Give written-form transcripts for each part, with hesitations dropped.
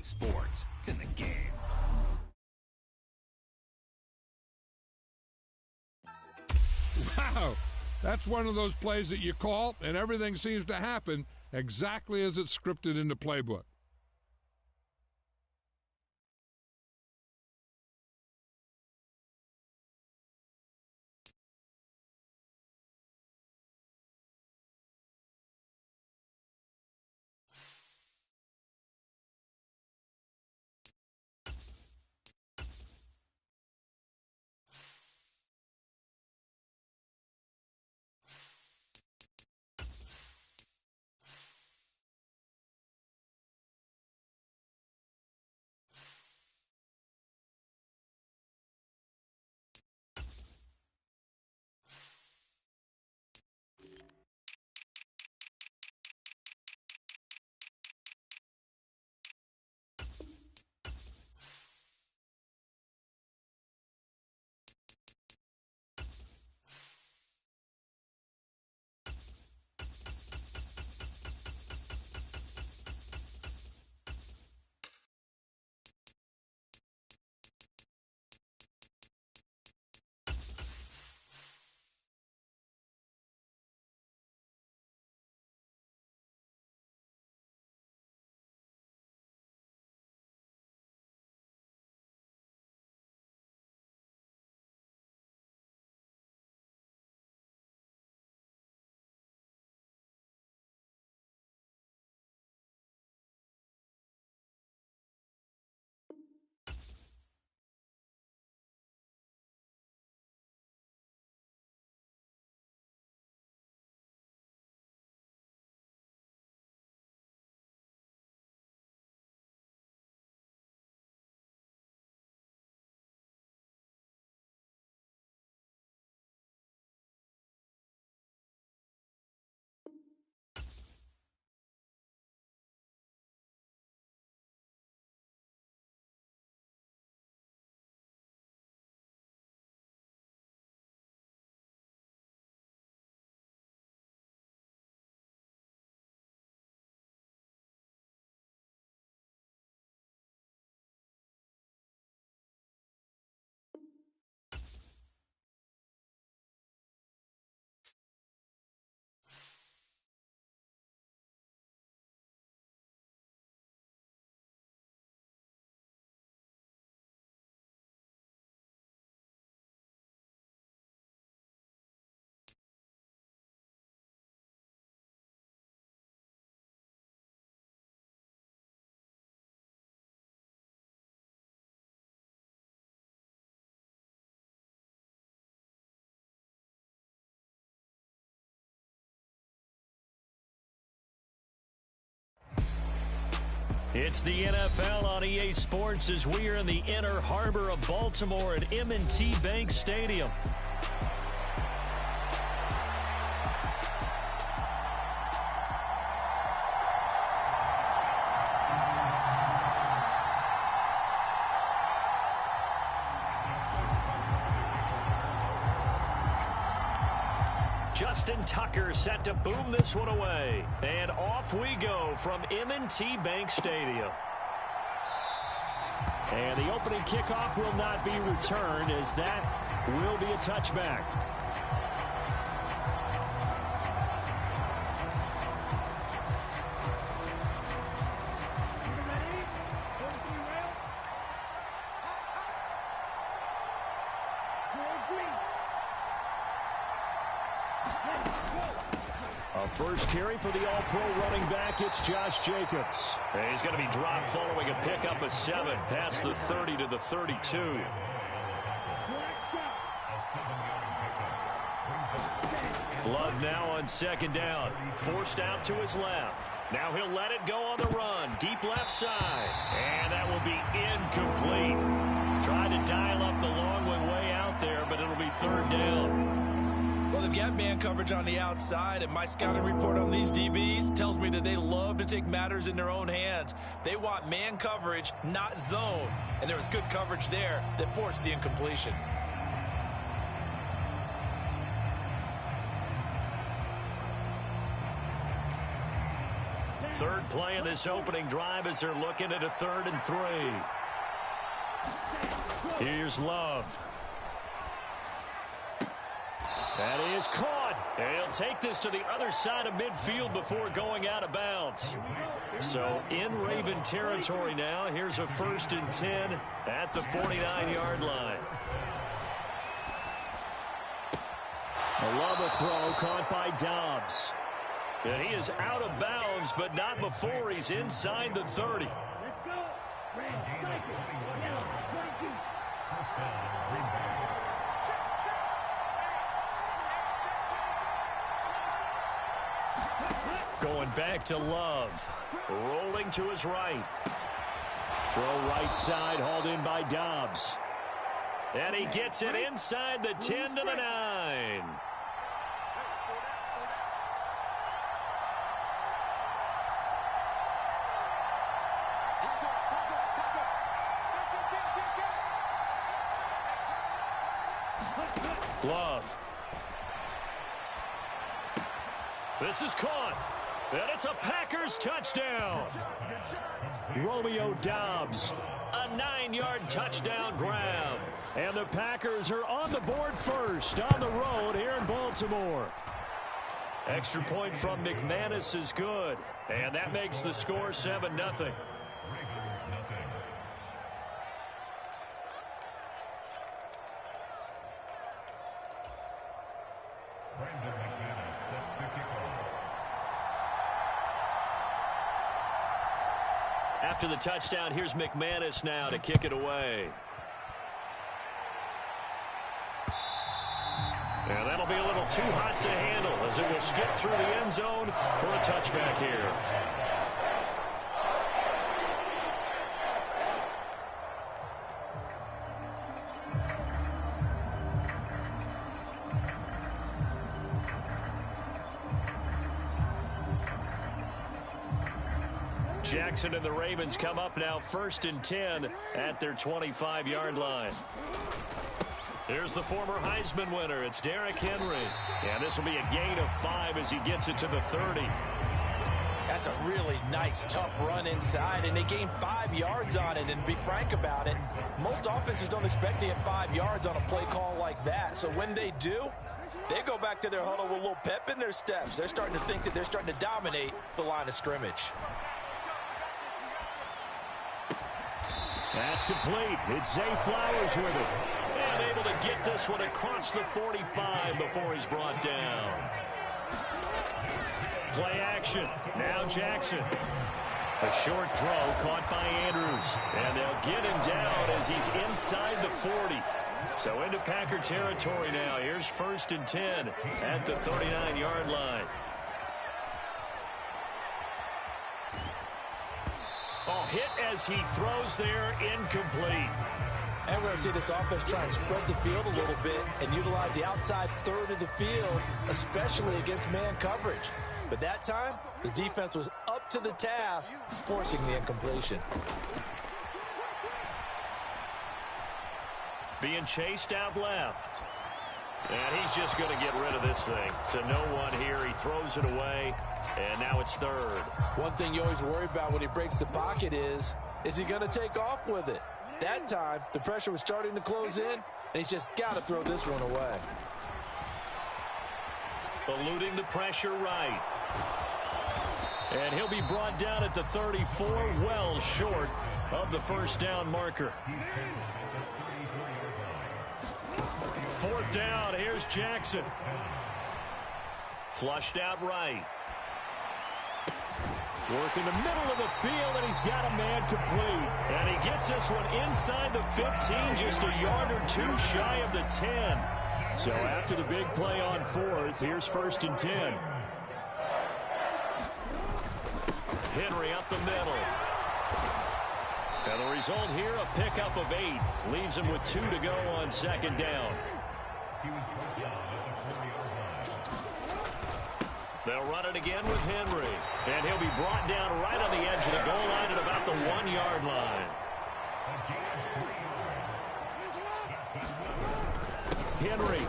EA Sports. It's in the game. Wow, that's one of those plays that you call, and everything seems to happen exactly as it's scripted in the playbook. It's the NFL on EA Sports as we are in the inner harbor of Baltimore at M&T Bank Stadium. Justin Tucker set to boom this one away. And off we go from M&T Bank Stadium. And the opening kickoff will not be returned as that will be a touchback. A first carry for the all-pro running back, it's Josh Jacobs. And he's going to be dropped following a pickup of 7 past the 30 to the 32. Love now on second down. Forced out to his left. Now he'll let it go on the run. Deep left side. And that will be incomplete. Tried to dial up the long one way out there, but it'll be third down. Well, they've got man coverage on the outside, and my scouting report on these DBs tells me that they love to take matters in their own hands. They want man coverage, not zone. And there was good coverage there that forced the incompletion. Third play in this opening drive as they're looking at a 3rd and 3. Here's Love. That is caught. And he'll take this to the other side of midfield before going out of bounds. So in Raven territory now. Here's a 1st and 10 at the 49-yard line. A Love throw caught by Dobbs. And he is out of bounds, but not before he's inside the 30. Going back to Love. Rolling to his right. Throw right side, hauled in by Dobbs. And he gets it inside the 10 to the 9. Love. This is caught. And it's a Packers touchdown. Romeo Dobbs. A 9-yard touchdown grab. And the Packers are on the board first on the road here in Baltimore. Extra point from McManus is good. And that makes the score 7-0. After the touchdown, here's McManus now to kick it away. And that'll be a little too hot to handle as it will skip through the end zone for a touchback here. Jackson and the Ravens come up now 1st and 10 at their 25-yard line. Here's the former Heisman winner. It's Derrick Henry. And this will be a gain of 5 as he gets it to the 30. That's a really nice, tough run inside, and they gained 5 yards on it. And to be frank about it, most offenses don't expect to get 5 yards on a play call like that. So when they do, they go back to their huddle with a little pep in their steps. They're starting to think that they're starting to dominate the line of scrimmage. That's complete. It's Zay Flowers with it. And able to get this one across the 45 before he's brought down. Play action. Now Jackson. A short throw caught by Andrews. And they'll get him down as he's inside the 40. So into Packer territory now. Here's 1st and 10 at the 39-yard line. Oh, hit as he throws there, incomplete. And we're going to see this offense try and spread the field a little bit and utilize the outside 3rd of the field, especially against man coverage. But that time, the defense was up to the task, forcing the incompletion. Being chased out left. And he's just going to get rid of this thing. To no one here, he throws it away. And now it's 3rd. One thing you always worry about when he breaks the pocket is he going to take off with it? That time, the pressure was starting to close in, and he's just got to throw this one away. Eluding the pressure right. And he'll be brought down at the 34, well short of the 1st down marker. 4th down, here's Jackson. Flushed out right. Work in the middle of the field, and he's got a man complete. And he gets this one inside the 15, just a yard or 2 shy of the 10. So after the big play on 4th, here's 1st and 10. Henry up the middle. And the result here, a pickup of 8. Leaves him with 2 to go on 2nd down. They'll run it again with Henry. And he'll be brought down right on the edge of the goal line at about the 1-yard line. Henry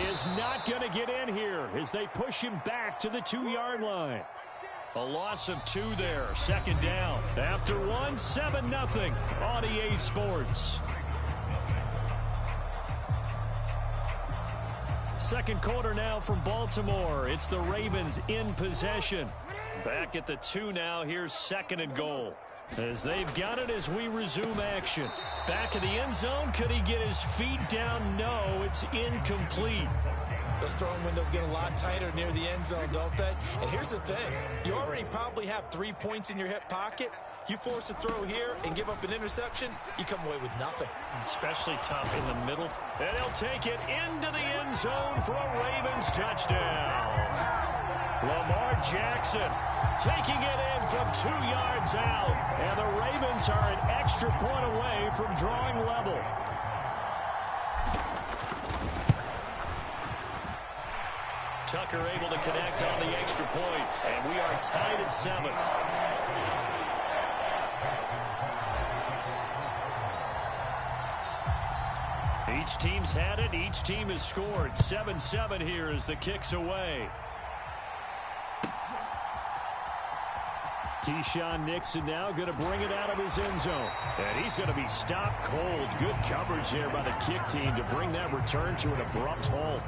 is not going to get in here as they push him back to the 2-yard line. A loss of 2 there. Second down. After 1, 7-0 on EA Sports. Second quarter now from Baltimore. It's the Ravens in possession. Back at the 2 now. Here's 2nd and goal. As they've got it as we resume action. Back in the end zone. Could he get his feet down? No, it's incomplete. Those throwing windows get a lot tighter near the end zone, don't they? And here's the thing. You already probably have 3 points in your hip pocket. You force a throw here and give up an interception, you come away with nothing. Especially tough in the middle. And he'll take it into the end zone for a Ravens touchdown. Lamar Jackson taking it in from 2 yards out. And the Ravens are an extra point away from drawing level. Tucker able to connect on the extra point, and we are tied at 7. Each team's had it. Each team has scored. 7-7 here as the kick's away. Keyshawn Nixon now going to bring it out of his end zone. And he's going to be stopped cold. Good coverage there by the kick team to bring that return to an abrupt halt.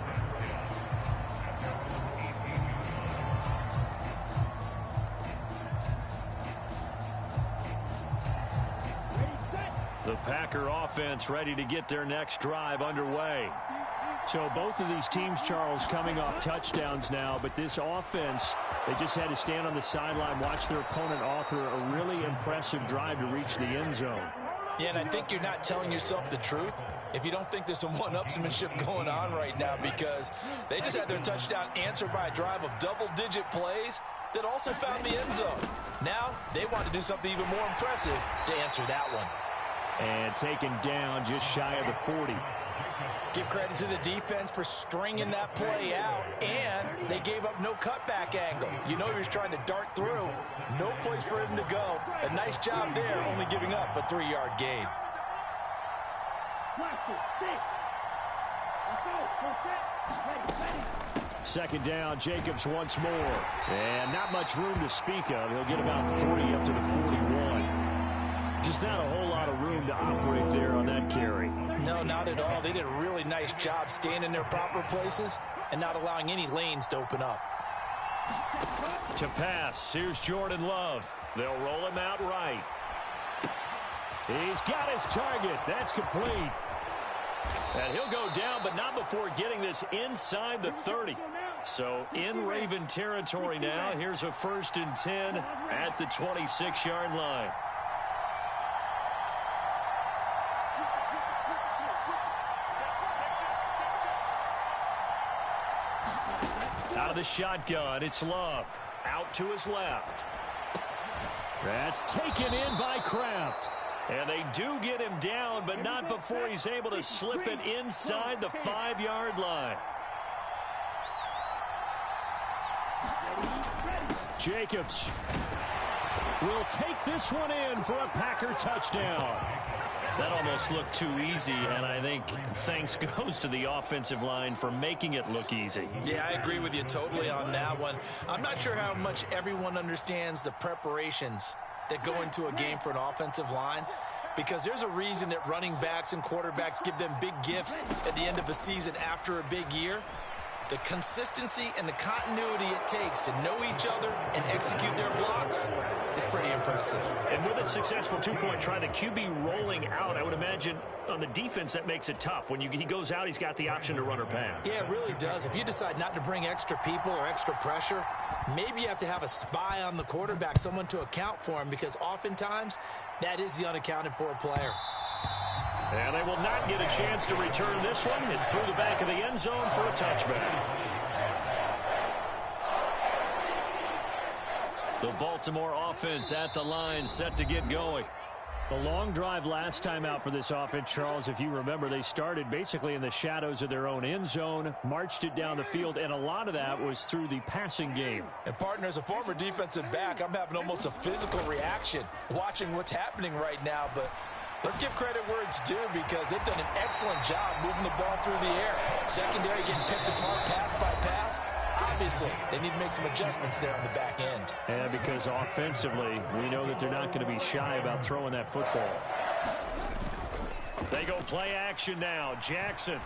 The Packer offense ready to get their next drive underway. So both of these teams, Charles, coming off touchdowns now, but this offense, they just had to stand on the sideline, watch their opponent author a really impressive drive to reach the end zone. Yeah, and I think you're not telling yourself the truth if you don't think there's some one-upsmanship going on right now, because they just had their touchdown answered by a drive of double-digit plays that also found the end zone. Now they want to do something even more impressive to answer that one. And taken down just shy of the 40. Give credit to the defense for stringing that play out, and they gave up no cutback angle. You know he was trying to dart through. No place for him to go. A nice job there, only giving up a 3-yard gain. Second down, Jacobs once more. And not much room to speak of. He'll get about 3 up to the 41. Just not a whole lot of room to operate there on that carry. No, not at all. They did a really nice job staying in their proper places and not allowing any lanes to open up. To pass, here's Jordan Love. They'll roll him out right. He's got his target. That's complete. And he'll go down, but not before getting this inside the 30. So in Raven territory now. Here's a 1st and 10 at the 26-yard line. Out of the shotgun, it's Love. Out to his left. That's taken in by Kraft. And they do get him down, but not before he's able to slip it inside the 5-yard line. Jacobs will take this one in for a Packer touchdown. That almost looked too easy, and I think thanks goes to the offensive line for making it look easy. Yeah, I agree with you totally on that one. I'm not sure how much everyone understands the preparations that go into a game for an offensive line, because there's a reason that running backs and quarterbacks give them big gifts at the end of a season after a big year. The consistency and the continuity it takes to know each other and execute their blocks is pretty impressive. And with a successful 2-point try, the QB rolling out, I would imagine on the defense that makes it tough. When he goes out, he's got the option to run or pass. Yeah, it really does. If you decide not to bring extra people or extra pressure, maybe you have to have a spy on the quarterback, someone to account for him, because oftentimes that is the unaccounted for player. And they will not get a chance to return this one. It's through the back of the end zone for a touchback. The Baltimore offense at the line, set to get going. The long drive last time out for this offense, Charles, if you remember, they started basically in the shadows of their own end zone, marched it down the field, and a lot of that was through the passing game. And, partner, as a former defensive back, I'm having almost a physical reaction watching what's happening right now, but let's give credit where it's due, because they've done an excellent job moving the ball through the air. Secondary getting picked apart pass by pass. obviously, they need to make some adjustments there on the back end. And because offensively, we know that they're not going to be shy about throwing that football. They go play action now. Jackson.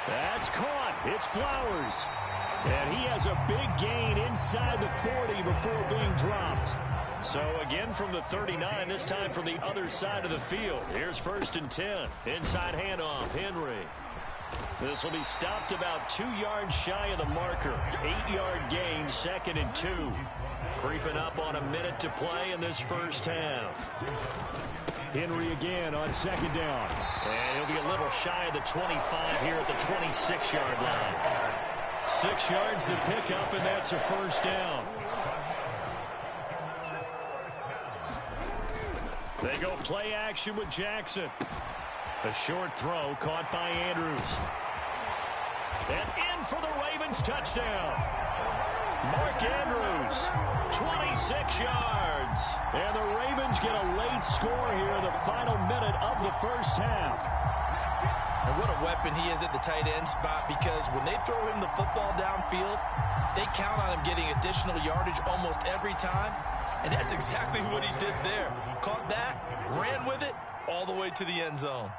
That's caught. It's Flowers. And he has a big gain inside the 40 before being dropped. So again from the 39, this time from the other side of the field. Here's 1st and 10. Inside handoff, Henry. This will be stopped about 2 yards shy of the marker. 8-yard gain, 2nd and 2. Creeping up on a minute to play in this first half. Henry again on 2nd down. And he'll be a little shy of the 25 here at the 26-yard line. 6 yards the pickup, and that's a 1st down. They go play action with Jackson. A short throw caught by Andrews. And in for the Ravens touchdown. Mark Andrews, 26 yards. And the Ravens get a late score here in the final minute of the first half. And what a weapon he is at the tight end spot, because when they throw him the football downfield, they count on him getting additional yardage almost every time. And that's exactly what he did there. Caught that, ran with it, all the way to the end zone.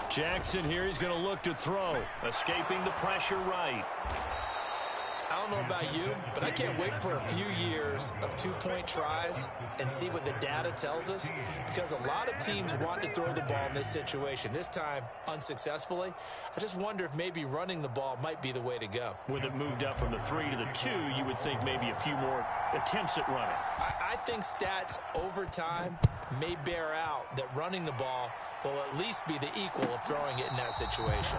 Jackson here, he's going to look to throw. Escaping the pressure right. I don't know about you, but I can't wait for a few years of 2-point tries and see what the data tells us, because a lot of teams want to throw the ball in this situation. This time, unsuccessfully. I just wonder if maybe running the ball might be the way to go. With it moved up from the 3 to the 2, you would think maybe a few more attempts at running. I think stats over time may bear out that running the ball will at least be the equal of throwing it in that situation.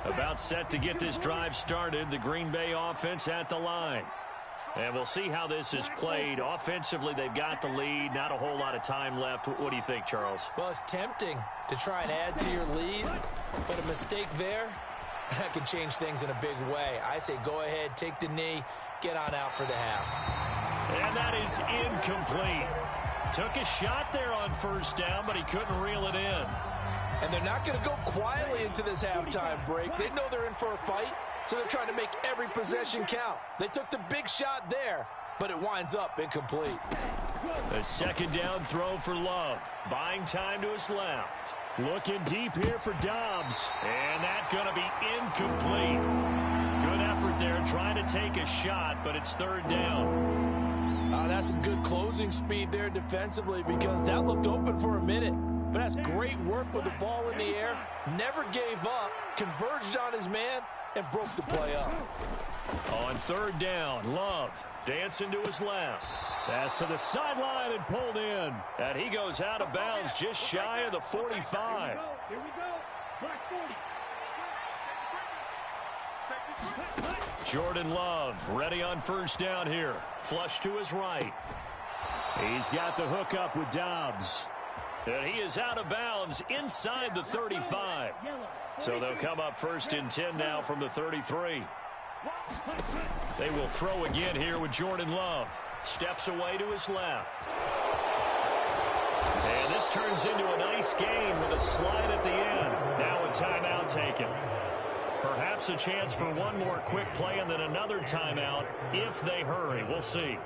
About set to get this drive started, the Green Bay offense at the line. And we'll see how this is played. Offensively, they've got the lead. Not a whole lot of time left. What do you think, Charles? Well, it's tempting to try and add to your lead, but a mistake there, that could change things in a big way. I say go ahead, take the knee, get on out for the half. And that is incomplete. Took a shot there on 1st down, but he couldn't reel it in. And they're not going to go quietly into this halftime break. They know they're in for a fight, so they're trying to make every possession count. They took the big shot there, but it winds up incomplete. A 2nd down throw for Love. Buying time to his left. Looking deep here for Dobbs. And that's going to be incomplete. Good effort there trying to take a shot, but it's 3rd down. That's some good closing speed there defensively, because that looked open for a minute. But that's great work with the ball in the air. Never gave up, converged on his man, and broke the play up. On 3rd down, Love dancing to his left. Pass to the sideline and pulled in. And he goes out of bounds just shy of the 45. Here we go. Black 40. Jordan Love ready on 1st down here. Flush to his right. He's got the hook up with Dobbs. And he is out of bounds inside the 35. So they'll come up 1st and 10 now from the 33. They will throw again here with Jordan Love. Steps away to his left. And this turns into a nice gain with a slide at the end. Now a timeout taken. Perhaps a chance for one more quick play and then another timeout if they hurry. We'll see.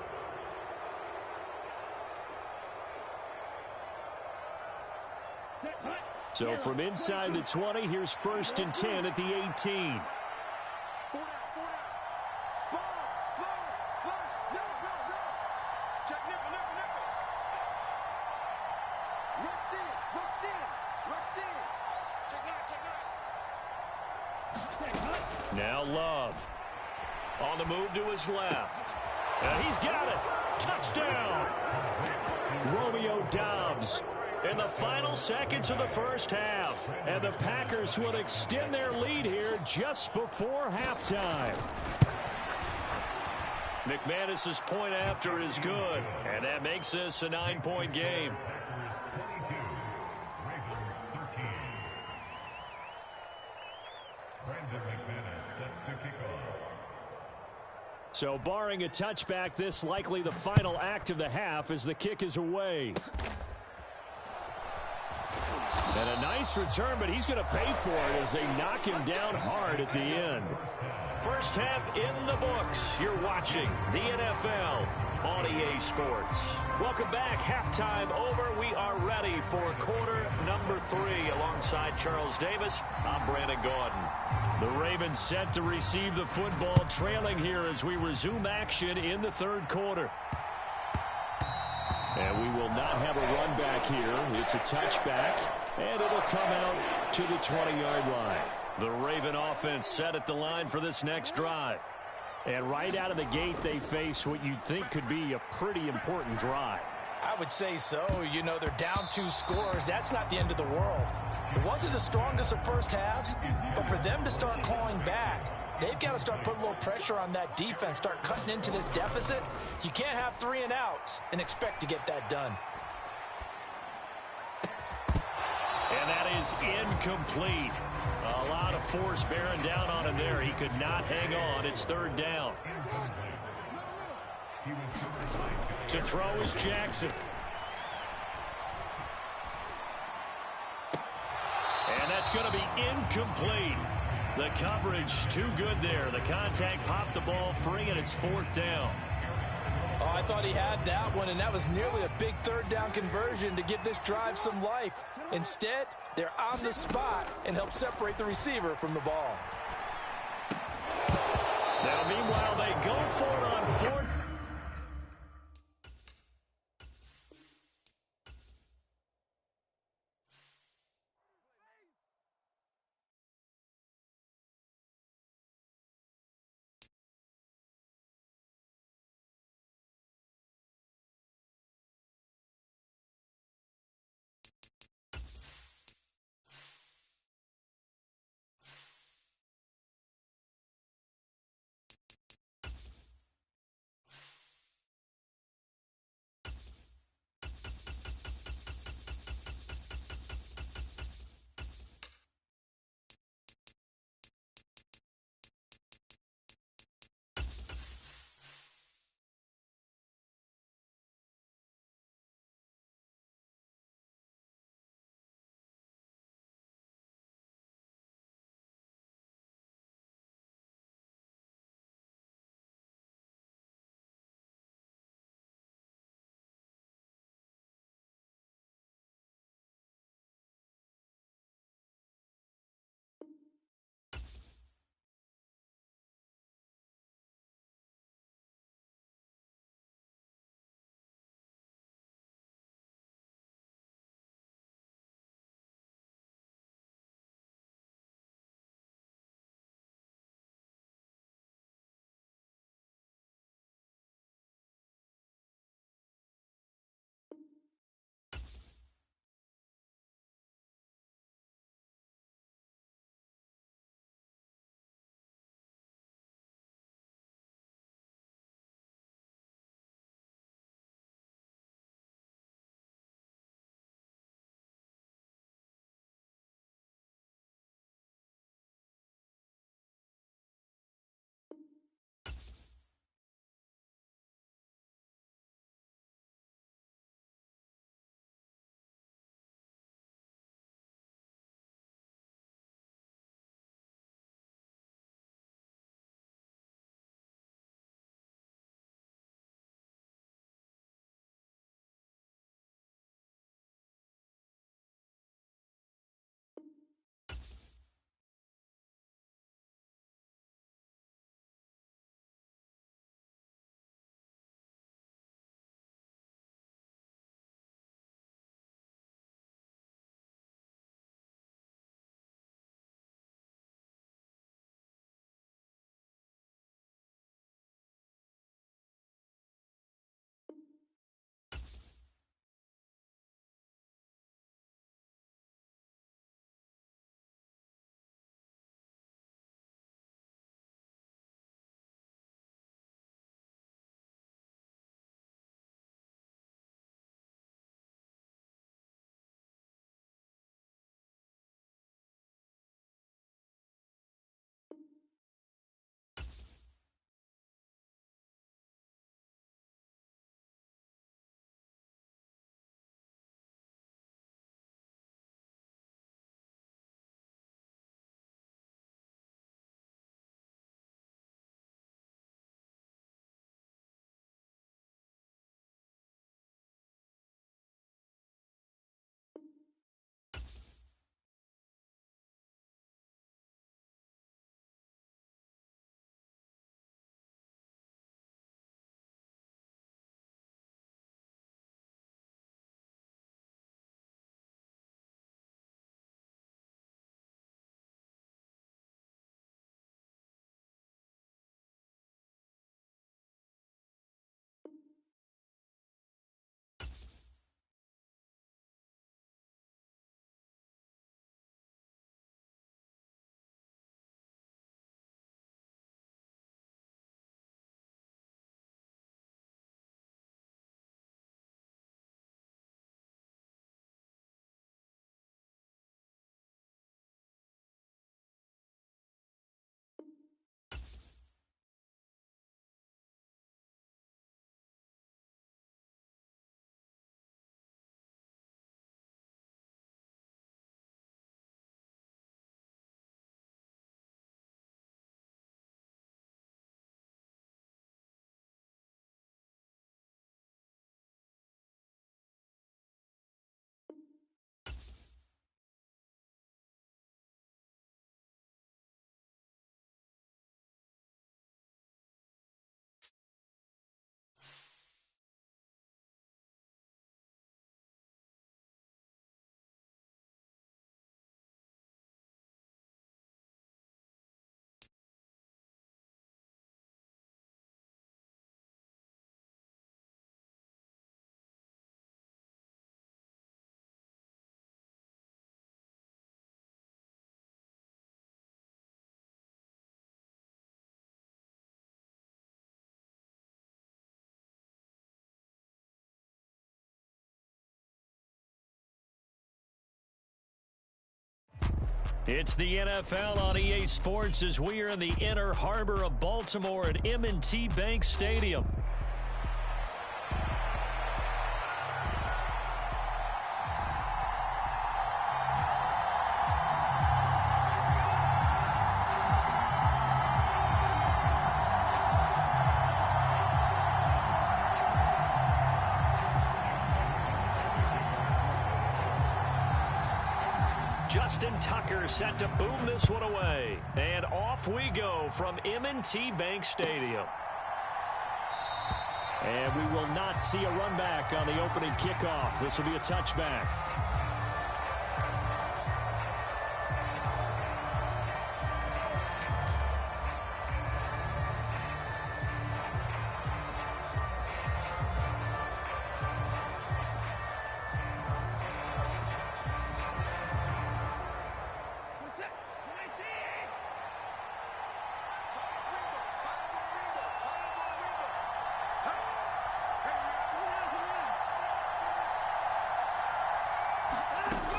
So from inside the 20, here's 1st and 10 at the 18. Now Love on the move to his left. And he's got it. Touchdown. Romeo Dobbs in the final seconds of the first half. And the Packers will extend their lead here just before halftime. McManus's point after is good. And that makes this a 9-point game. So barring a touchback, this likely the final act of the half as the kick is away. And a nice return, but he's going to pay for it as they knock him down hard at the end. First half in the books. You're watching the NFL on EA Sports. Welcome back. Halftime over. We are ready for quarter number 3. Alongside Charles Davis, I'm Brandon Gaudin. The Ravens set to receive the football, trailing here as we resume action in the third quarter. And we will not have a run back here. It's a touchback, and it'll come out to the 20-yard line. The Raven offense set at the line for this next drive. And right out of the gate, they face what you'd think could be a pretty important drive. I would say so. You know, they're down 2 scores. That's not the end of the world. It wasn't the strongest of first halves, but for them to start clawing back, they've got to start putting a little pressure on that defense, start cutting into this deficit. You can't have 3 and outs and expect to get that done. And that is incomplete. A lot of force bearing down on him there. He could not hang on. It's third down. To throw is Jackson. And that's going to be incomplete. The coverage too good there. The contact popped the ball free, and it's fourth down. Oh, I thought he had that one, and that was nearly a big third down conversion to give this drive some life. Instead, they're on the spot and help separate the receiver from the ball. Now, meanwhile, they go for it on fourth. It's the NFL on EA Sports as we are in the inner harbor of Baltimore at M&T Bank Stadium. Justin Tucker set to boom this one away. And off we go from M&T Bank Stadium. And we will not see a run back on the opening kickoff. This will be a touchback.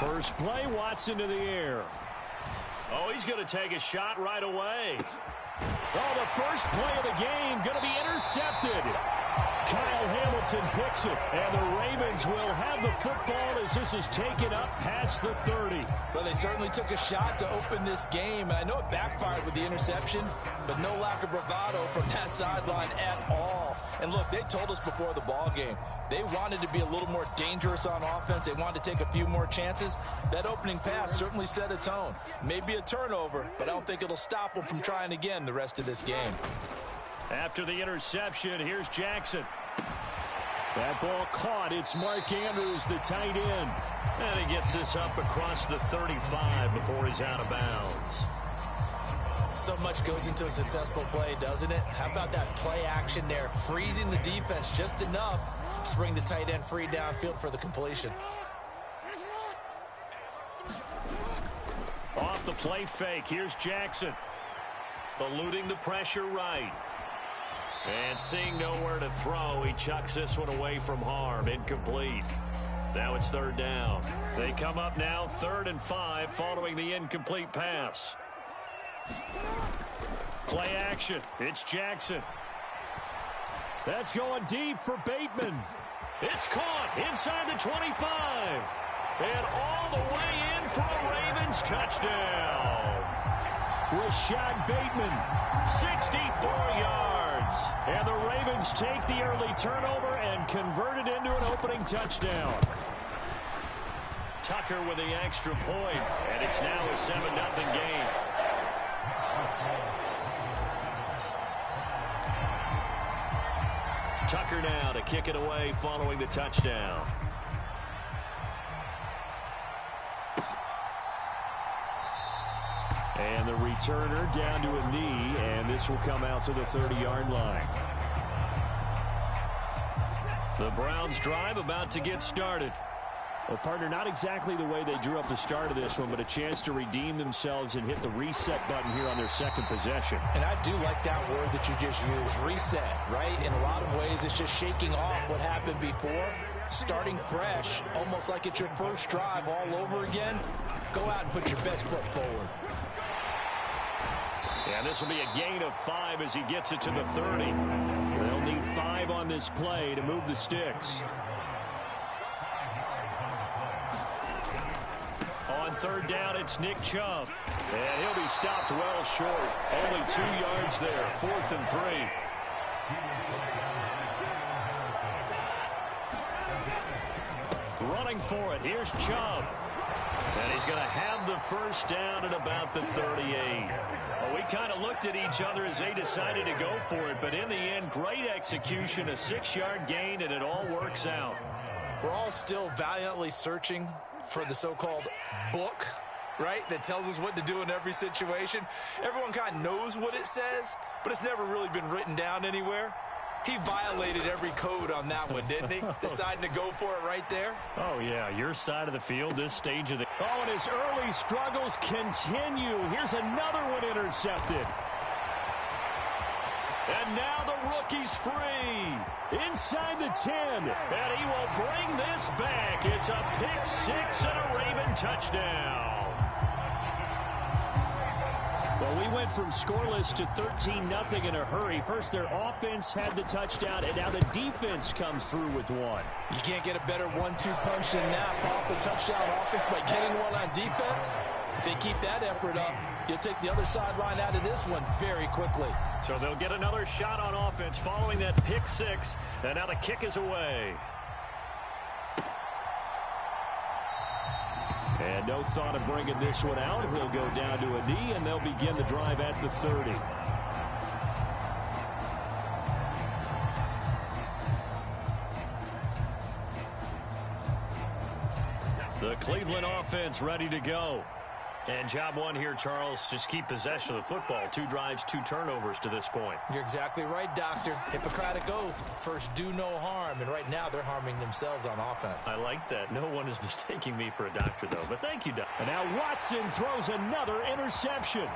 First play, Watson to the air. Oh, he's going to take a shot right away. Oh, the first play of the game going to be intercepted. Kyle Hamilton picks it, and the Ravens will have the football as this is taken up past the 30. Well, they certainly took a shot to open this game, and I know it backfired with the interception, but no lack of bravado from that sideline at all. And look, they told us before the ball game, they wanted to be a little more dangerous on offense. They wanted to take a few more chances. That opening pass certainly set a tone. Maybe a turnover, but I don't think it'll stop them from trying again the rest of this game. After the interception, here's Jackson. That ball caught. It's Mark Andrews, the tight end. And he gets this up across the 35 before he's out of bounds. So much goes into a successful play, doesn't it? How about that play action there? Freezing the defense just enough to bring the tight end free downfield for the completion. Off the play fake, here's Jackson. Eluding the pressure right. And seeing nowhere to throw, he chucks this one away from harm. Incomplete. Now it's third down. They come up now 3rd and 5 following the incomplete pass. Play action. It's Jackson. That's going deep for Bateman. It's caught inside the 25. And all the way in for a Ravens touchdown. Rashad Bateman, 64 yards. And the Ravens take the early turnover and convert it into an opening touchdown. Tucker with the extra point, and it's now a 7-0 game. Tucker now to kick it away following the touchdown. And the returner down to a knee, and this will come out to the 30-yard line. The Browns drive about to get started. Well, partner, not exactly the way they drew up the start of this one, but a chance to redeem themselves and hit the reset button here on their second possession. And I do like that word that you just used, reset, right? In a lot of ways, it's just shaking off what happened before, starting fresh, almost like it's your first drive all over again. Go out and put your best foot forward. Yeah, this will be a gain of 5 as he gets it to the 30. They'll need 5 on this play to move the sticks. On third down, it's Nick Chubb. And he'll be stopped well short. Only 2 yards there, 4th and 3. Running for it, here's Chubb. And he's going to have the first down at about the 38. Well, we kind of looked at each other as they decided to go for it, but in the end, great execution, a 6-yard gain, and it all works out. We're all still valiantly searching for the so-called book, right, that tells us what to do in every situation. Everyone kind of knows what it says, but it's never really been written down anywhere. He violated every code on that one, didn't he? Deciding to go for it right there. Oh, yeah, your side of the field, this stage of the... Oh, and his early struggles continue. Here's another one intercepted. And now the rookie's free. Inside the 10. And he will bring this back. It's a pick 6 and a Raven touchdown. Well, we went from scoreless to 13-0 in a hurry. First, their offense had the touchdown, and now the defense comes through with one. You can't get a better 1-2 punch than that. Pop a touchdown offense by getting one on defense. If they keep that effort up, you'll take the other sideline out of this one very quickly. So they'll get another shot on offense following that pick six, and now the kick is away. And no thought of bringing this one out. He'll go down to a knee, and they'll begin the drive at the 30. The Cleveland offense ready to go. And job one here, Charles, just keep possession of the football. 2 drives, 2 turnovers to this point. You're exactly right, Doctor. Hippocratic oath. First, do no harm. And right now, they're harming themselves on offense. I like that. No one is mistaking me for a doctor, though. But thank you, Doc. And now Watson throws another interception.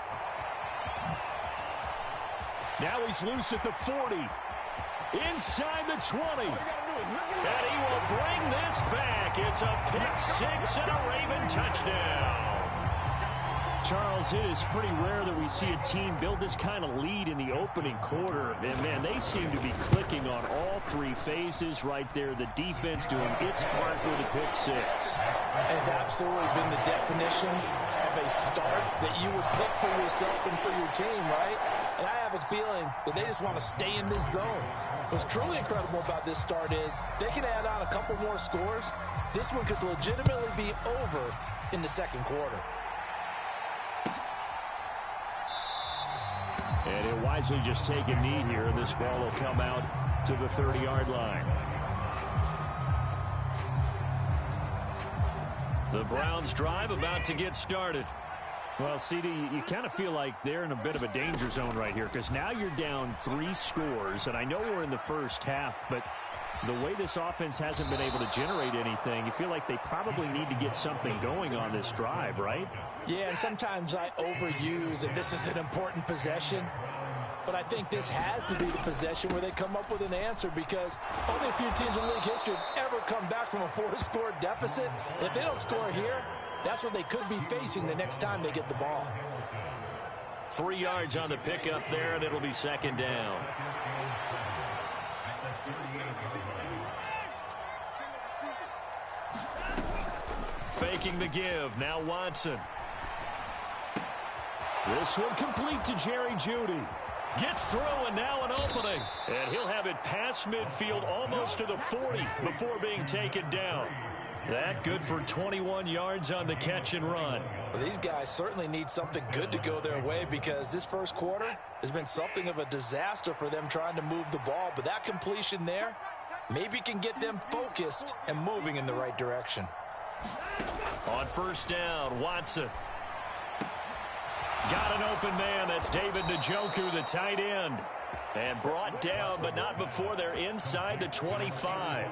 Now he's loose at the 40. Inside the 20. And he will bring this back. It's a pick six and a Raven touchdown. Charles, it is pretty rare that we see a team build this kind of lead in the opening quarter. And, man, they seem to be clicking on all 3 phases right there. The defense doing its part with a pick six. Has absolutely been the definition of a start that you would pick for yourself and for your team, right? And I have a feeling that they just want to stay in this zone. What's truly incredible about this start is they can add on a couple more scores. This one could legitimately be over in the second quarter. And he'll wisely just take a knee here, and this ball will come out to the 30-yard line. The Browns drive about to get started. Well, CD, you kind of feel like they're in a bit of a danger zone right here because now you're down 3 scores, and I know we're in the first half, but the way this offense hasn't been able to generate anything, you feel like they probably need to get something going on this drive, right? Yeah, and sometimes I overuse that this is an important possession, but I think this has to be the possession where they come up with an answer because only a few teams in league history have ever come back from a 4-score deficit. If they don't score here, that's what they could be facing the next time they get the ball. 3 yards on the pickup there, and it'll be second down. Faking the give. Now Watson. This one complete to Jerry Jeudy. Gets through, and now an opening. And he'll have it past midfield almost to the 40 before being taken down. That good for 21 yards on the catch and run. Well, these guys certainly need something good to go their way because this first quarter has been something of a disaster for them trying to move the ball. But that completion there maybe can get them focused and moving in the right direction. On first down, Watson. Got an open man. That's David Njoku, the tight end. And brought down, but not before they're inside the 25.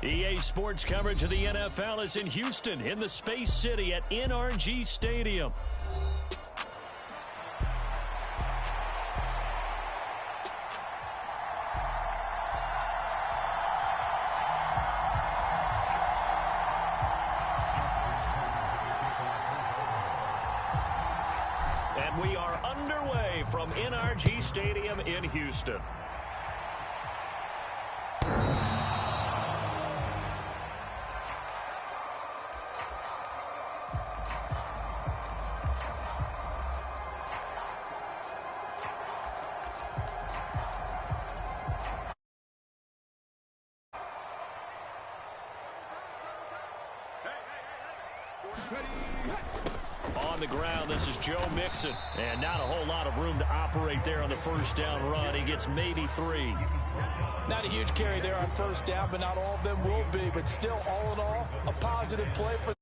EA Sports coverage of the NFL is in Houston in the Space City at NRG Stadium. And we are underway from NRG Stadium in Houston. On the ground, this is Joe Mixon. And not a whole lot of room to operate there on the first down run. He gets maybe 3. Not a huge carry there on first down, but not all of them will be. But still, all in all, a positive play for at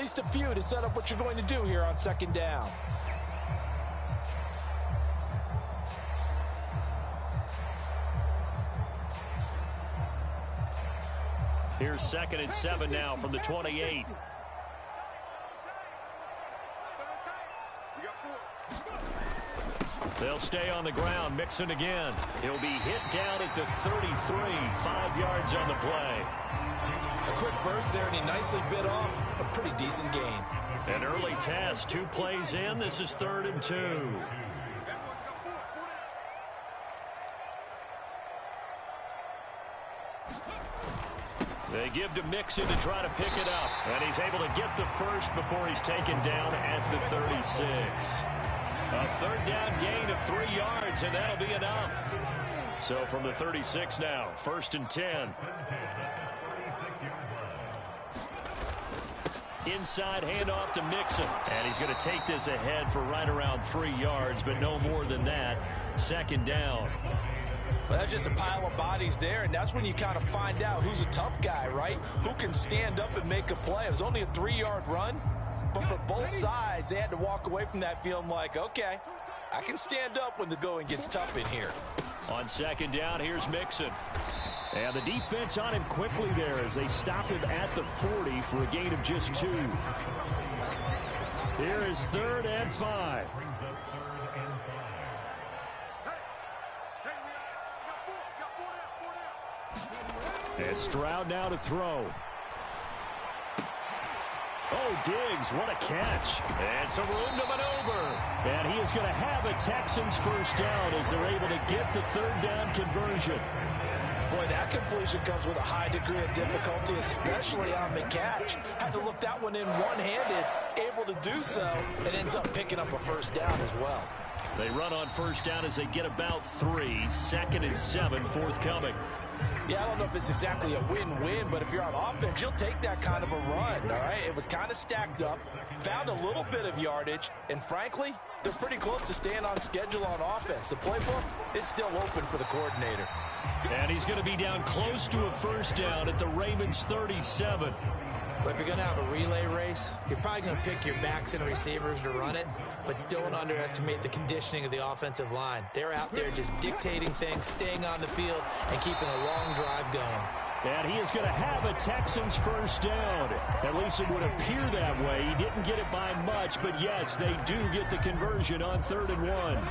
least a few to set up what you're going to do here on second down. Here's 2nd and 7 now from the 28. They'll stay on the ground. Mixon again. He'll be hit down at the 33. 5 yards on the play. A quick burst there, and he nicely bit off a pretty decent gain. An early test. 2 plays in. This is 3rd and 2. They give to Mixon to try to pick it up. And he's able to get the first before he's taken down at the 36. A 3rd down gain of 3 yards, and that'll be enough. So from the 36 now, 1st and 10. Inside handoff to Mixon. And he's going to take this ahead for right around 3 yards, but no more than that. 2nd down. Well, that's just a pile of bodies there, and that's when you kind of find out who's a tough guy, right? Who can stand up and make a play. It was only a 3-yard run, but for both sides, they had to walk away from that feeling like, okay, I can stand up when the going gets tough in here. On 2nd down, here's Mixon. And the defense on him quickly there as they stop him at the 40 for a gain of just 2. Here is 3rd and 5. And Stroud now to throw. Oh, Diggs, what a catch. And some room to maneuver. And he is going to have a Texans first down as they're able to get the 3rd down conversion. Boy, that completion comes with a high degree of difficulty, especially on the catch. Had to look that one in one-handed, able to do so, and ends up picking up a first down as well. They run on first down as they get about 3. 2nd and 7 forthcoming. Yeah, I don't know if it's exactly a win-win, but if you're on offense, you'll take that kind of a run, all right? It was kind of stacked up, found a little bit of yardage, and frankly, they're pretty close to staying on schedule on offense. The playbook is still open for the coordinator. And he's going to be down close to a first down at the Ravens 37. But if you're going to have a relay race, you're probably going to pick your backs and receivers to run it, but don't underestimate the conditioning of the offensive line. They're out there just dictating things, staying on the field, and keeping a long drive going. And he is going to have a Texans first down. At least it would appear that way. He didn't get it by much, but yes, they do get the conversion on 3rd and 1.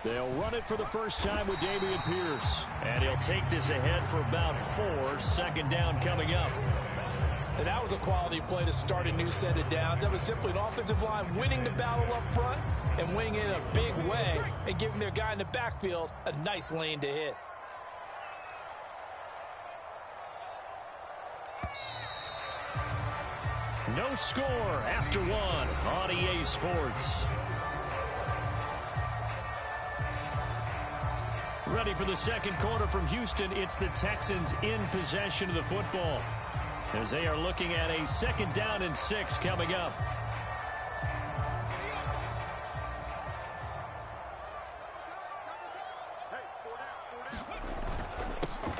They'll run it for the first time with Dameon Pierce. And he'll take this ahead for about 4. 2nd down coming up. And that was a quality play to start a new set of downs. That was simply an offensive line winning the battle up front and winning it in a big way and giving their guy in the backfield a nice lane to hit. No score after 1 on EA Sports. Ready for the second quarter from Houston. It's the Texans in possession of the football as they are looking at a 2nd down and 6 coming up.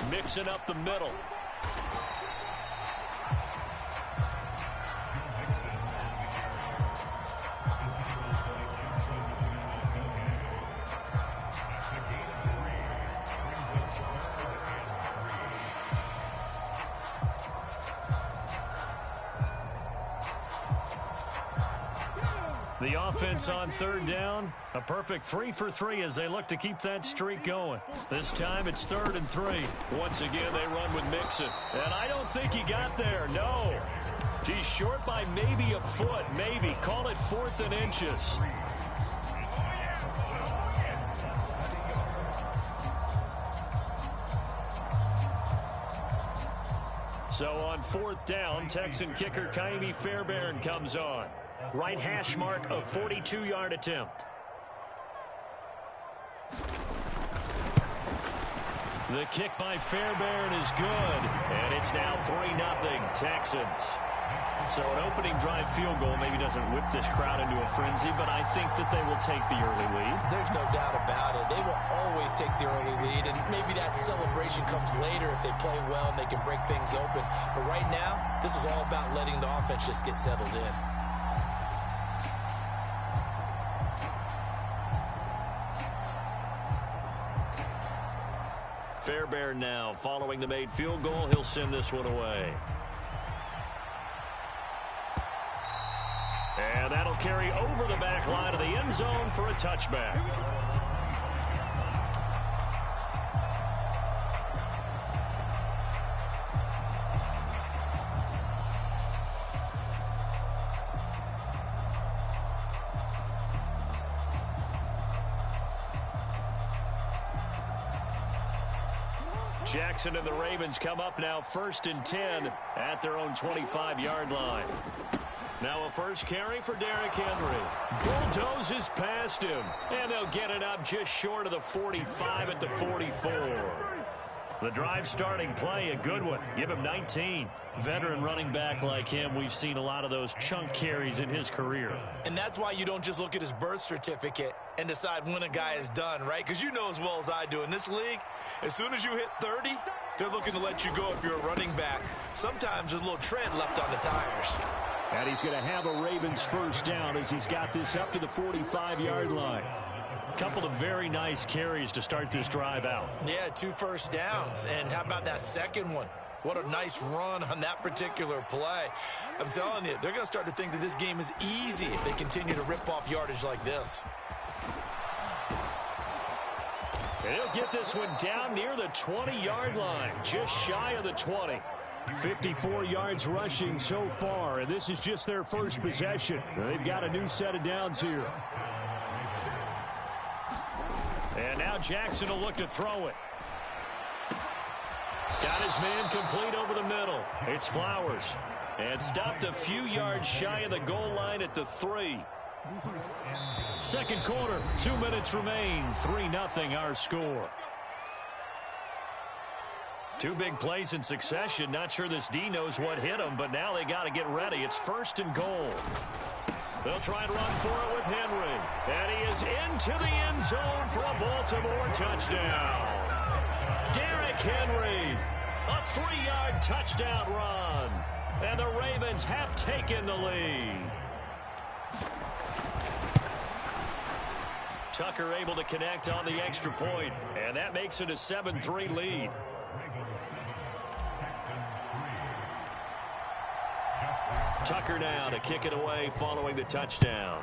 Mixing up the middle. The offense on third down, a perfect 3 for 3 as they look to keep that streak going. This time it's 3rd and 3. Once again, they run with Mixon. And I don't think he got there, no. He's short by maybe a foot, maybe. Call it 4th and inches. So on 4th down, Texan kicker Kaimi Fairbairn comes on. Right hash mark, a 42-yard attempt. The kick by Fairbairn is good, and it's now 3-0 Texans. So an opening drive field goal maybe doesn't whip this crowd into a frenzy, but I think that they will take the early lead. There's no doubt about it. They will always take the early lead, and maybe that celebration comes later if they play well and they can break things open. But right now, this is all about letting the offense just get settled in. Fairbairn now following the made field goal. He'll send this one away. And that'll carry over the back line of the end zone for a touchback. Jackson and the Ravens come up now 1st and 10 at their own 25-yard line. Now a first carry for Derrick Henry. Bulldozes past him, and they'll get it up just short of the 45 at the 44. The drive starting play, a good one. Give him 19. Veteran running back like him, we've seen a lot of those chunk carries in his career. And that's why you don't just look at his birth certificate and decide when a guy is done, right? Because you know as well as I do, in this league, as soon as you hit 30, they're looking to let you go if you're a running back. Sometimes there's a little tread left on the tires. And he's going to have a Ravens first down as he's got this up to the 45-yard line. Couple of very nice carries to start this drive out. Yeah, 2 first downs. And how about that second one? What a nice run on that particular play. I'm telling you, they're going to start to think that this game is easy if they continue to rip off yardage like this. And he'll get this one down near the 20-yard line, just shy of the 20. 54 yards rushing so far, and this is just their first possession. They've got a new set of downs here. And now Jackson will look to throw it. Got his man complete over the middle. It's Flowers. And stopped a few yards shy of the goal line at the 3. Second quarter, 2 minutes remain. 3-0 our score. 2 big plays in succession. Not sure this D knows what hit him, but now they got to get ready. It's 1st and goal. They'll try and run for it with Henry. And he is into the end zone for a Baltimore touchdown. Derrick Henry, a 3-yard touchdown run. And the Ravens have taken the lead. Tucker able to connect on the extra point, and that makes it a 7-3 lead. Tucker now to kick it away following the touchdown.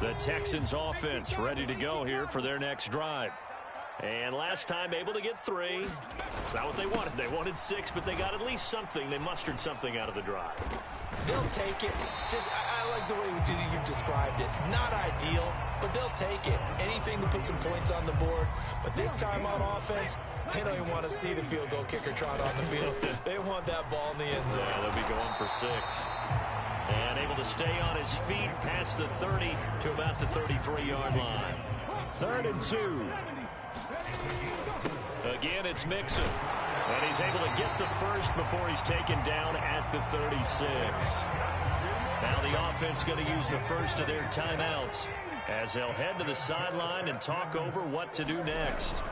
The Texans offense ready to go here for their next drive. And last time able to get 3. It's not what they wanted. They wanted 6, but they got at least something. They mustered something out of the drive. They'll take it. I like the way you've described it. Not ideal, but they'll take it. Anything to put some points on the board. But this time on offense, they don't even want to see the field goal kicker trot on the field. They want that ball in the end zone. Yeah, they'll be going for 6. And able to stay on his feet past the 30 to about the 33-yard line. 3rd and 2. Again, it's Mixon. And he's able to get the first before he's taken down at the 36. Now the offense going to use the first of their timeouts as they'll head to the sideline and talk over what to do next.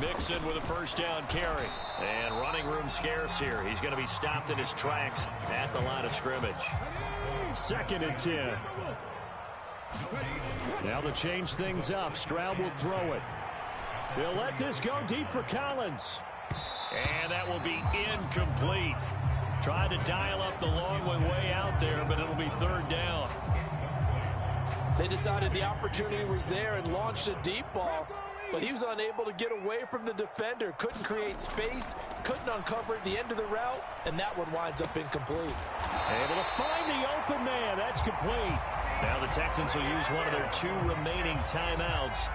Mixon with a first down carry. And running room scarce here. He's going to be stopped in his tracks at the line of scrimmage. 2nd and 10. Now to change things up, Stroud will throw it. They'll let this go deep for Collins. And that will be incomplete. Tried to dial up the long way out there, but it'll be 3rd down. They decided the opportunity was there and launched a deep ball, but he was unable to get away from the defender. Couldn't create space, couldn't uncover at the end of the route, and that one winds up incomplete. Able to find the open man. That's complete. Now the Texans will use one of their 2 remaining timeouts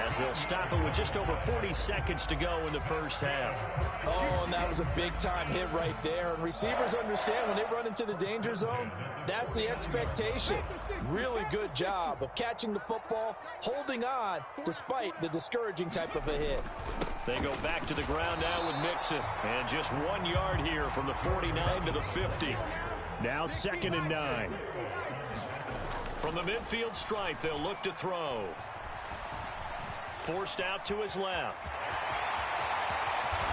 as they'll stop it with just over 40 seconds to go in the first half. Oh, and that was a big-time hit right there. And receivers understand when they run into the danger zone, that's the expectation. Really good job of catching the football, holding on, despite the discouraging type of a hit. They go back to the ground now with Mixon. And just 1 yard here from the 49 to the 50. Now 2nd and 9. From the midfield stripe, they'll look to throw. Forced out to his left.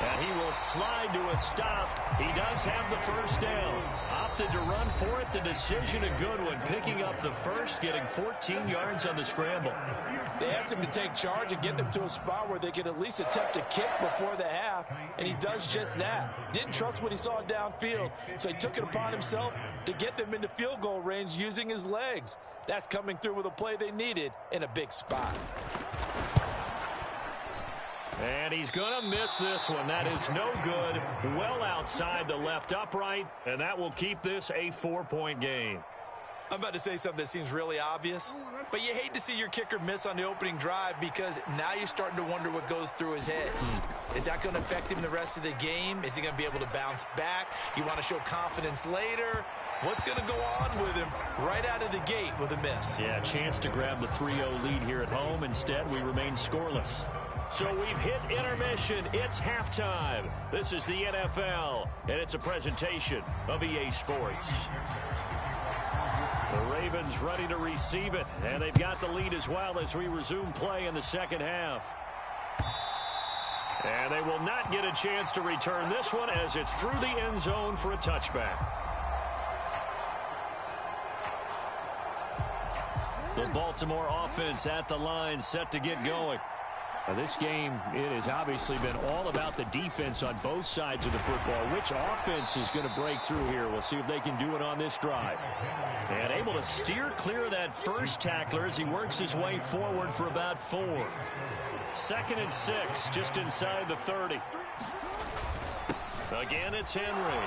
And he will slide to a stop. He does have the first down. Opted to run for it. The decision a good one. Picking up the first, getting 14 yards on the scramble. They asked him to take charge and get them to a spot where they could at least attempt a kick before the half, and he does just that. Didn't trust what he saw downfield, so he took it upon himself to get them into field goal range using his legs. That's coming through with a play they needed in a big spot. And he's going to miss this one. That is no good. Well outside the left upright, and that will keep this a 4-point game. I'm about to say something that seems really obvious, but you hate to see your kicker miss on the opening drive because now you're starting to wonder what goes through his head. Is that going to affect him the rest of the game? Is he going to be able to bounce back? You want to show confidence later? What's going to go on with him right out of the gate with a miss? Yeah, chance to grab the 3-0 lead here at home. Instead, we remain scoreless. So we've hit intermission. It's halftime. This is the NFL, and it's a presentation of EA Sports. The Ravens ready to receive it, and they've got the lead as well as we resume play in the second half. And they will not get a chance to return this one as it's through the end zone for a touchback. The Baltimore offense at the line, set to get going. Now this game, it has obviously been all about the defense on both sides of the football. Which offense is going to break through here? We'll see if they can do it on this drive. And able to steer clear of that first tackler as he works his way forward for about 4. 2nd and 6, just inside the 30. Again, it's Henry.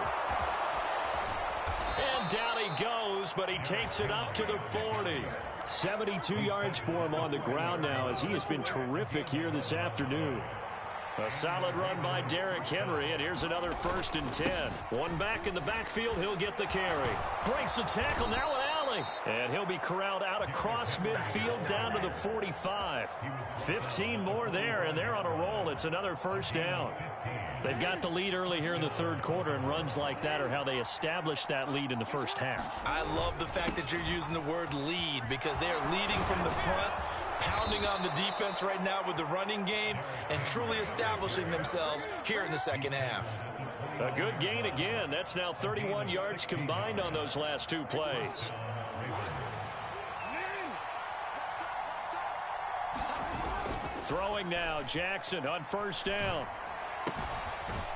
And down he goes, but he takes it up to the 40. 72 yards for him on the ground now as he has been terrific here this afternoon. A solid run by Derrick Henry, and here's another 1st and 10. One back in the backfield, he'll get the carry. Breaks the tackle, now an alley. And he'll be corralled out across midfield down to the 45. 15 more there, and they're on a roll. It's another 1st down. They've got the lead early here in the 3rd quarter, and runs like that are how they establish that lead in the first half. I love the fact that you're using the word lead because they are leading from the front, pounding on the defense right now with the running game, and truly establishing themselves here in the second half. A good gain again. That's now 31 yards combined on those last 2 plays. Throwing now, Jackson on 1st down.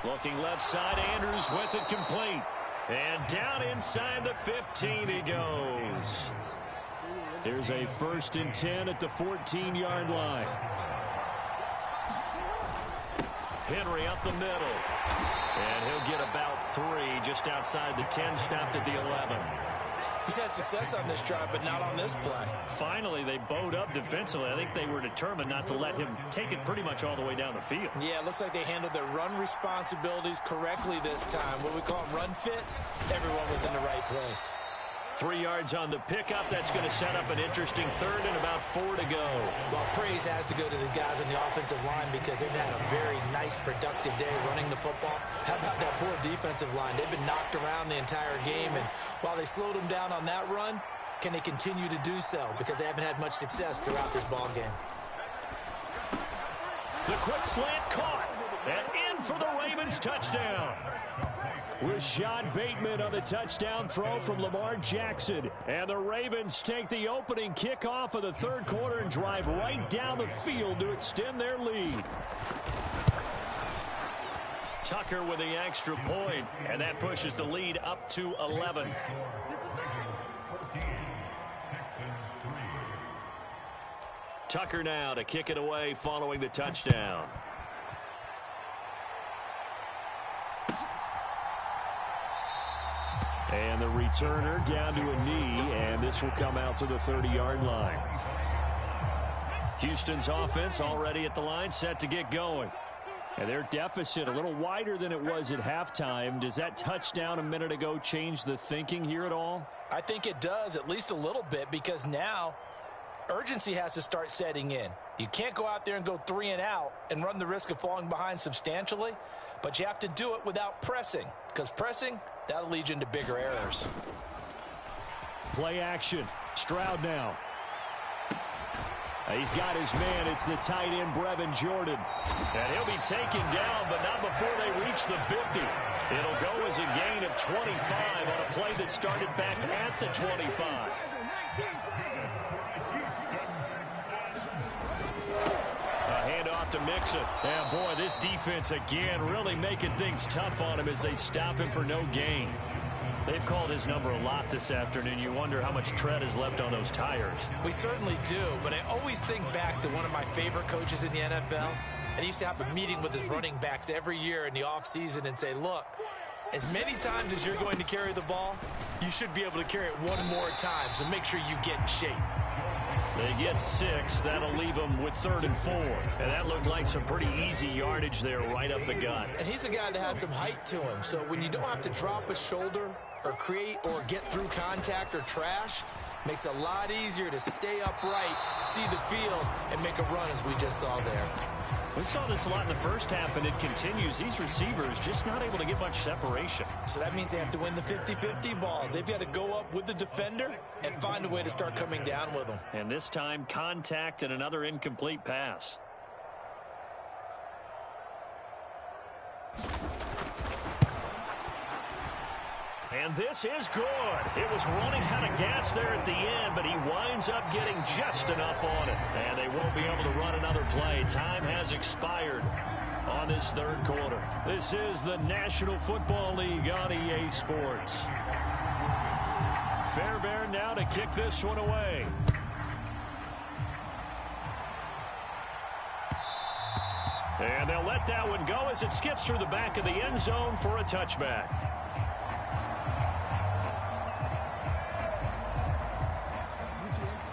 Looking left side, Andrews with it complete. And down inside the 15 he goes. There's a 1st and 10 at the 14-yard line. Henry up the middle. And he'll get about 3 just outside the 10, stopped at the 11. He's had success on this drive, but not on this play. Finally, they bowed up defensively. I think they were determined not to let him take it pretty much all the way down the field. Yeah, it looks like they handled their run responsibilities correctly this time. What we call them run fits, everyone was in the right place. 3 yards on the pickup. That's going to set up an interesting third and about 4 to go. Well, praise has to go to the guys on the offensive line because they've had a very nice, productive day running the football. How about that poor defensive line? They've been knocked around the entire game, and while they slowed them down on that run, can they continue to do so? Because they haven't had much success throughout this ball game. The quick slant caught, and in for the Ravens touchdown. Rashad Bateman on the touchdown throw from Lamar Jackson. And the Ravens take the opening kickoff of the third quarter and drive right down the field to extend their lead. Tucker with the extra point, and that pushes the lead up to 11. Tucker now to kick it away following the touchdown. And the returner down to a knee, and this will come out to the 30-yard line. Houston's offense already at the line, set to get going. And their deficit a little wider than it was at halftime. Does that touchdown a minute ago change the thinking here at all? I think it does, at least a little bit, because now urgency has to start setting in. You can't go out there and go 3 and out and run the risk of falling behind substantially, but you have to do it without pressing, because pressing, that'll lead you into bigger errors. Play action. Stroud now. He's got his man. It's the tight end, Brevin Jordan. And he'll be taken down, but not before they reach the 50. It'll go as a gain of 25 on a play that started back at the 25. Handoff to Mixon. And boy, this defense again really making things tough on him as they stop him for no gain. They've called his number a lot this afternoon. You wonder how much tread is left on those tires. We certainly do, but I always think back to one of my favorite coaches in the NFL. And he used to have a meeting with his running backs every year in the offseason and say, look, as many times as you're going to carry the ball, you should be able to carry it one more time, so make sure you get in shape. They get 6. That'll leave them with 3rd and 4. And that looked like some pretty easy yardage there right up the gut. And he's a guy that has some height to him. So when you don't have to drop a shoulder or create or get through contact or trash, makes it a lot easier to stay upright, see the field, and make a run as we just saw there. We saw this a lot in the first half, and it continues. These receivers just not able to get much separation. So that means they have to win the 50-50 balls. They've got to go up with the defender and find a way to start coming down with them. And this time, contact and another incomplete pass. And this is good. It was running out of gas there at the end, but he winds up getting just enough on it. And they won't be able to run another play. Time has expired on this third quarter. This is the National Football League on EA Sports. Fairbairn now to kick this one away. And they'll let that one go as it skips through the back of the end zone for a touchback.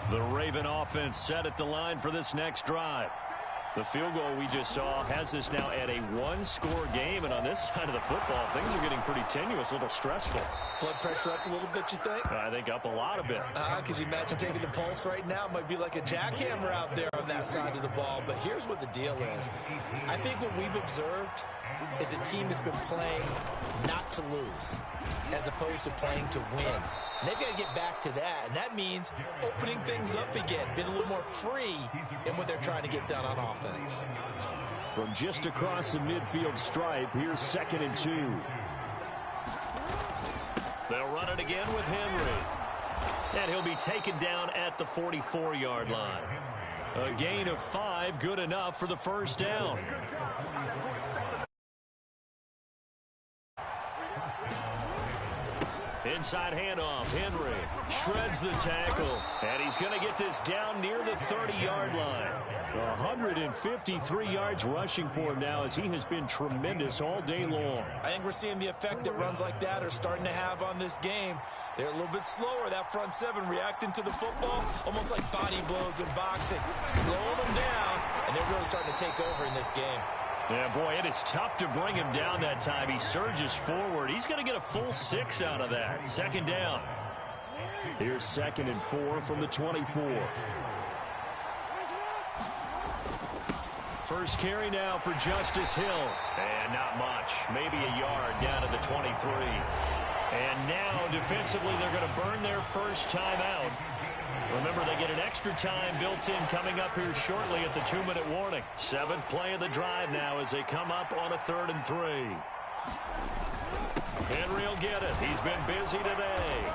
The Raven offense set at the line for this next drive. The field goal we just saw has us now at a one-score game, and on this side of the football, things are getting pretty tenuous, a little stressful. Blood pressure up a little bit, you think? I think up a lot of it. Could you imagine taking the pulse right now? It might be like a jackhammer out there on that side of the ball, but here's what the deal is. I think what we've observed is a team that's been playing not to lose as opposed to playing to win. And they've got to get back to that, and that means opening things up again, being a little more free in what they're trying to get done on offense. From just across the midfield stripe, here's 2nd and 2. They'll run it again with Henry. And he'll be taken down at the 44-yard line. A gain of 5, good enough for the first down. Inside handoff, Henry shreds the tackle, and he's going to get this down near the 30-yard line. 153 yards rushing for him now as he has been tremendous all day long. I think we're seeing the effect that runs like that are starting to have on this game. They're a little bit slower, that front seven, reacting to the football, almost like body blows in boxing. Slowing them down, and they're really starting to take over in this game. Yeah, boy, it is tough to bring him down that time. He surges forward. He's going to get a full 6 out of that. 2nd down. Here's 2nd and 4 from the 24. First carry now for Justice Hill. And not much. Maybe a yard down to the 23. And now, defensively, they're going to burn their first time out. Remember, they get an extra time built in coming up here shortly at the 2-minute warning. 7th play of the drive now as they come up on a 3rd and 3. Henry will get it. He's been busy today.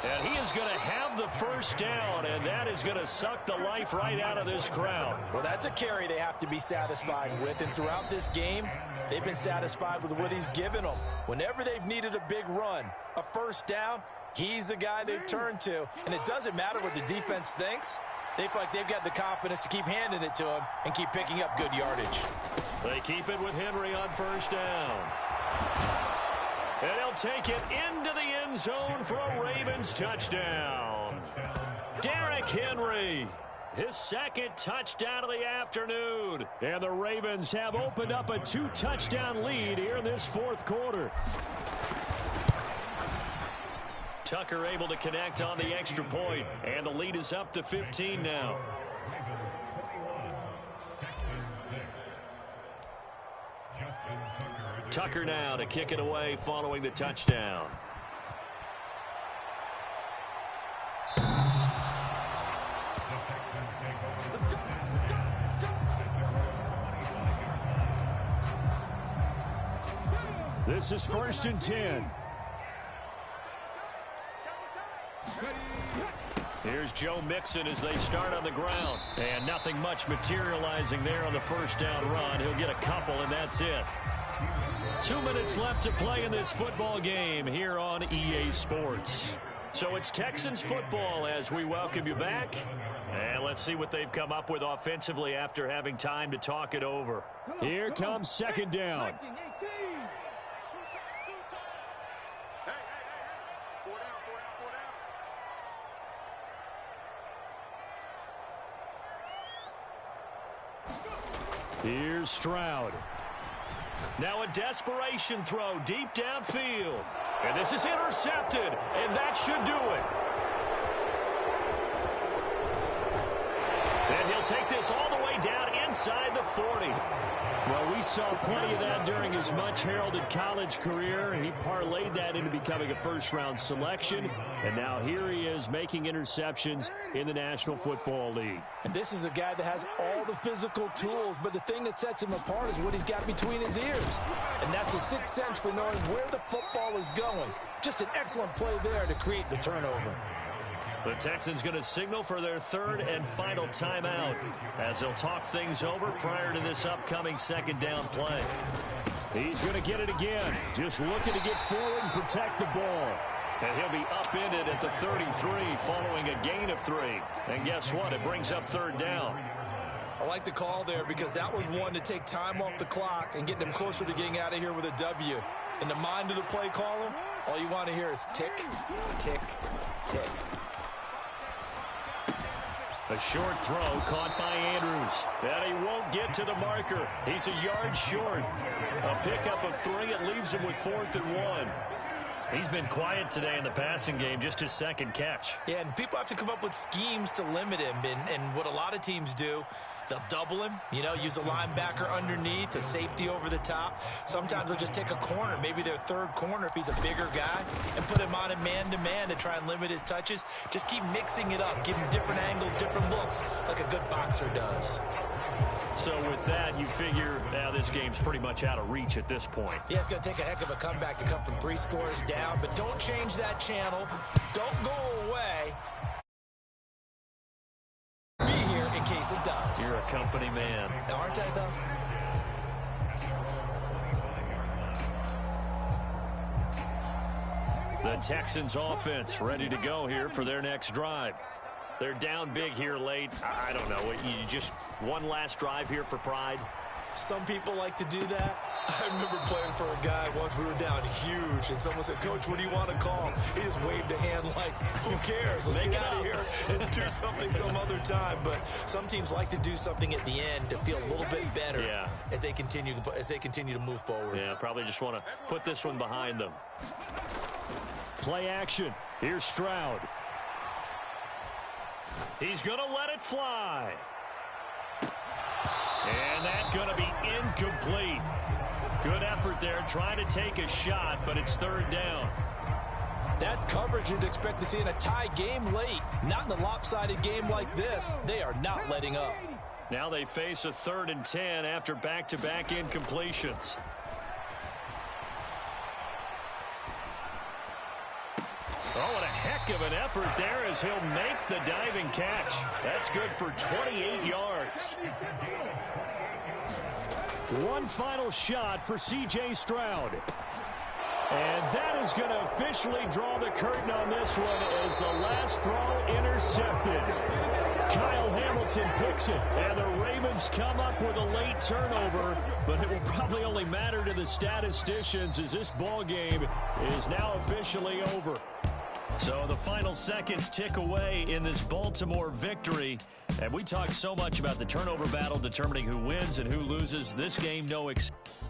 And he is going to have the first down, and that is going to suck the life right out of this crowd. Well, that's a carry they have to be satisfied with, and throughout this game, they've been satisfied with what he's given them. Whenever they've needed a big run, a first down, he's the guy they've turned to, and it doesn't matter what the defense thinks. They feel like they've got the confidence to keep handing it to him and keep picking up good yardage. They keep it with Henry on first down. And he'll take it into the end zone for a Ravens touchdown. Derrick Henry, his 2nd touchdown of the afternoon. And the Ravens have opened up a 2-touchdown lead here in this 4th quarter. Tucker able to connect on the extra point, and the lead is up to 15 now. Tucker now to kick it away following the touchdown. This is 1st and 10. Here's Joe Mixon as they start on the ground. And nothing much materializing there on the first down run. He'll get a couple, and that's it. 2 minutes left to play in this football game here on EA Sports. So it's Texans football as we welcome you back. And let's see what they've come up with offensively after having time to talk it over. Here comes 2nd down. Here's Stroud. Now a desperation throw deep downfield. And this is intercepted, and that should do it. And he'll take this all the way down inside the 40. Well, we saw plenty of that during his much-heralded college career. He parlayed that into becoming a first-round selection. And now here he is making interceptions in the National Football League. And this is a guy that has all the physical tools, but the thing that sets him apart is what he's got between his ears. And that's the sixth sense for knowing where the football is going. Just an excellent play there to create the turnover. The Texans going to signal for their 3rd and final timeout as they'll talk things over prior to this upcoming 2nd down play. He's going to get it again. Just looking to get forward and protect the ball. And he'll be upended at the 33 following a gain of 3. And guess what? It brings up 3rd down. I like the call there because that was one to take time off the clock and get them closer to getting out of here with a W. In the mind of the play caller, all you want to hear is tick, tick, tick. A short throw caught by Andrews. And he won't get to the marker. He's a yard short. A pickup of 3. It leaves him with 4th and 1. He's been quiet today in the passing game, just his 2nd catch. Yeah, and people have to come up with schemes to limit him. And what a lot of teams do, they'll double him, use a linebacker underneath, a safety over the top. Sometimes they'll just take a corner, maybe their 3rd corner if he's a bigger guy, and put him on a man-to-man to try and limit his touches. Just keep mixing it up, give him different angles, different looks, like a good boxer does. So with that, you figure now this game's pretty much out of reach at this point. Yeah, it's going to take a heck of a comeback to come from 3 scores down, but don't change that channel. Don't go away. Be here in case it does. You're a company man. Aren't I, though? The Texans offense ready to go here for their next drive. They're down big here late. I don't know. You just one last drive here for pride? Some people like to do that. I remember playing for a guy once. We were down huge, and someone said, "Coach, what do you want to call?" He just waved a hand like, who cares? Let's get out of here and do something some other time. But some teams like to do something at the end to feel a little bit better as they continue to move forward. Yeah, probably just want to put this one behind them. Play action. Here's Stroud. He's going to let it fly. And that's going to be incomplete. Good effort there trying to take a shot, but it's third down. That's coverage you'd expect to see in a tie game late. Not in a lopsided game like this. They are not letting up. Now they face a 3rd and 10 after back-to-back incompletions. Oh, what a heck of an effort there as he'll make the diving catch. That's good for 28 yards. One final shot for C.J. Stroud. And that is going to officially draw the curtain on this one as the last throw intercepted. Kyle Hamilton picks it, and the Ravens come up with a late turnover, but it will probably only matter to the statisticians as this ball game is now officially over. So the final seconds tick away in this Baltimore victory. And we talk so much about the turnover battle determining who wins and who loses. This game, no exception.